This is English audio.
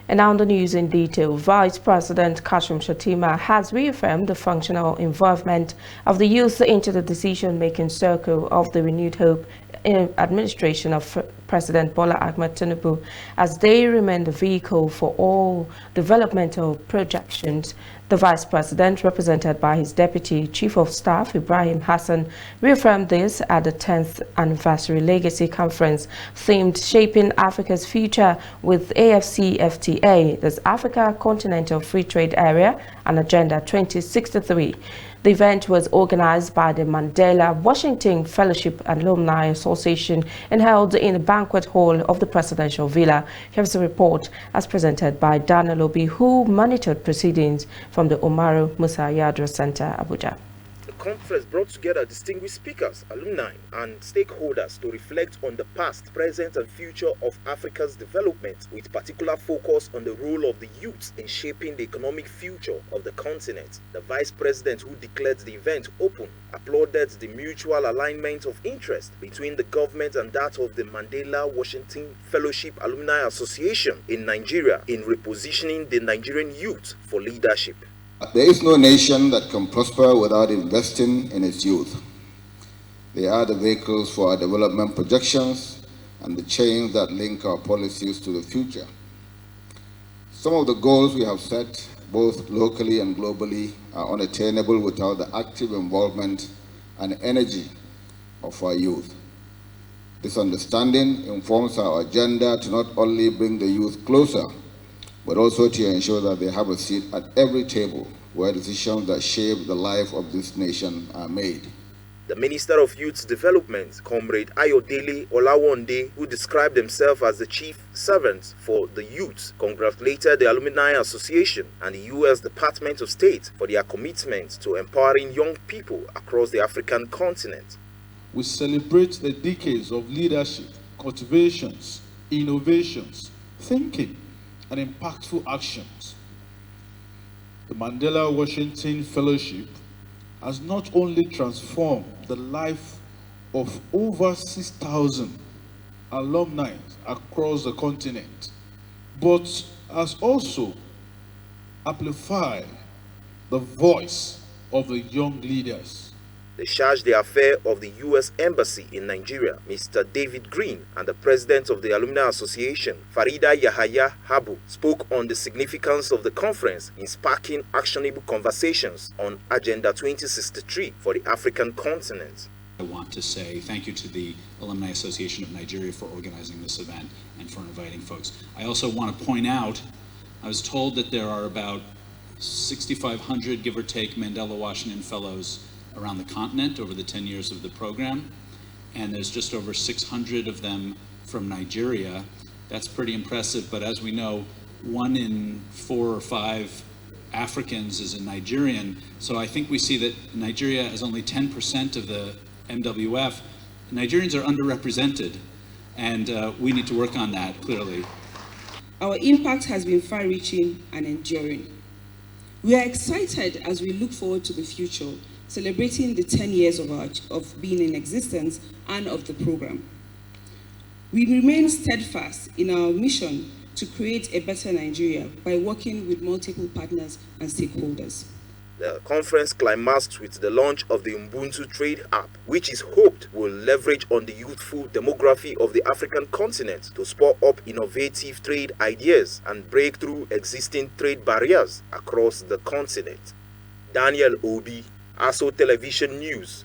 And now the news in detail. Vice President Kashim Shettima has reaffirmed the functional involvement of the youth into the decision-making circle of the renewed hope administration of President Bola Ahmed Tinubu, as they remain the vehicle for all developmental projections. The Vice President, represented by his Deputy Chief of Staff, Ibrahim Hassan, reaffirmed this at the 10th Anniversary Legacy Conference, themed Shaping Africa's Future with AfCFTA, that's Africa Continental Free Trade Area, and Agenda 2063. The event was organized by the Mandela Washington Fellowship Alumni Association and held in the Banquet Hall of the Presidential Villa. Here's a report as presented by Daniel Obi, who monitored proceedings from the Umaru Musa Yaradua Center, Abuja. The conference brought together distinguished speakers, alumni, and stakeholders to reflect on the past, present, and future of Africa's development, with particular focus on the role of the youth in shaping the economic future of the continent. The Vice President, who declared the event open, applauded the mutual alignment of interest between the government and that of the Mandela Washington Fellowship Alumni Association in Nigeria in repositioning the Nigerian youth for leadership. There is no nation that can prosper without investing in its youth. They are the vehicles for our development projections and the chains that link our policies to the future. Some of the goals we have set, both locally and globally, are unattainable without the active involvement and energy of our youth. This understanding informs our agenda to not only bring the youth closer, but also to ensure that they have a seat at every table where decisions that shape the life of this nation are made. The Minister of Youth Development, Comrade Ayodele Olawande, who described himself as the chief servant for the youth, congratulated the Alumni Association and the U.S. Department of State for their commitment to empowering young people across the African continent. We celebrate the decades of leadership, cultivations, innovations, thinking, and impactful actions. The Mandela Washington Fellowship has not only transformed the life of over 6,000 alumni across the continent, but has also amplified the voice of the young leaders. The charge d'affaires of the U.S. Embassy in Nigeria, Mr. David Green, and the President of the Alumni Association, Farida Yahaya Habu, spoke on the significance of the conference in sparking actionable conversations on Agenda 2063 for the African continent. I want to say thank you to the Alumni Association of Nigeria for organizing this event and for inviting folks. I also want to point out, I was told that there are about 6,500, give or take, Mandela Washington Fellows around the continent over the 10 years of the program, and there's just over 600 of them from Nigeria. That's pretty impressive, but as we know, 1 in 4 or 5 Africans is a Nigerian, so I think we see that Nigeria has only 10% of the MWF. Nigerians are underrepresented, and we need to work on that, clearly. Our impact has been far-reaching and enduring. We are excited as we look forward to the future, celebrating the 10 years of being in existence and of the program. We remain steadfast in our mission to create a better Nigeria by working with multiple partners and stakeholders. The conference climaxed with the launch of the Ubuntu Trade app, which is hoped will leverage on the youthful demography of the African continent to spur up innovative trade ideas and break through existing trade barriers across the continent. Daniel Obi, ASO Television News.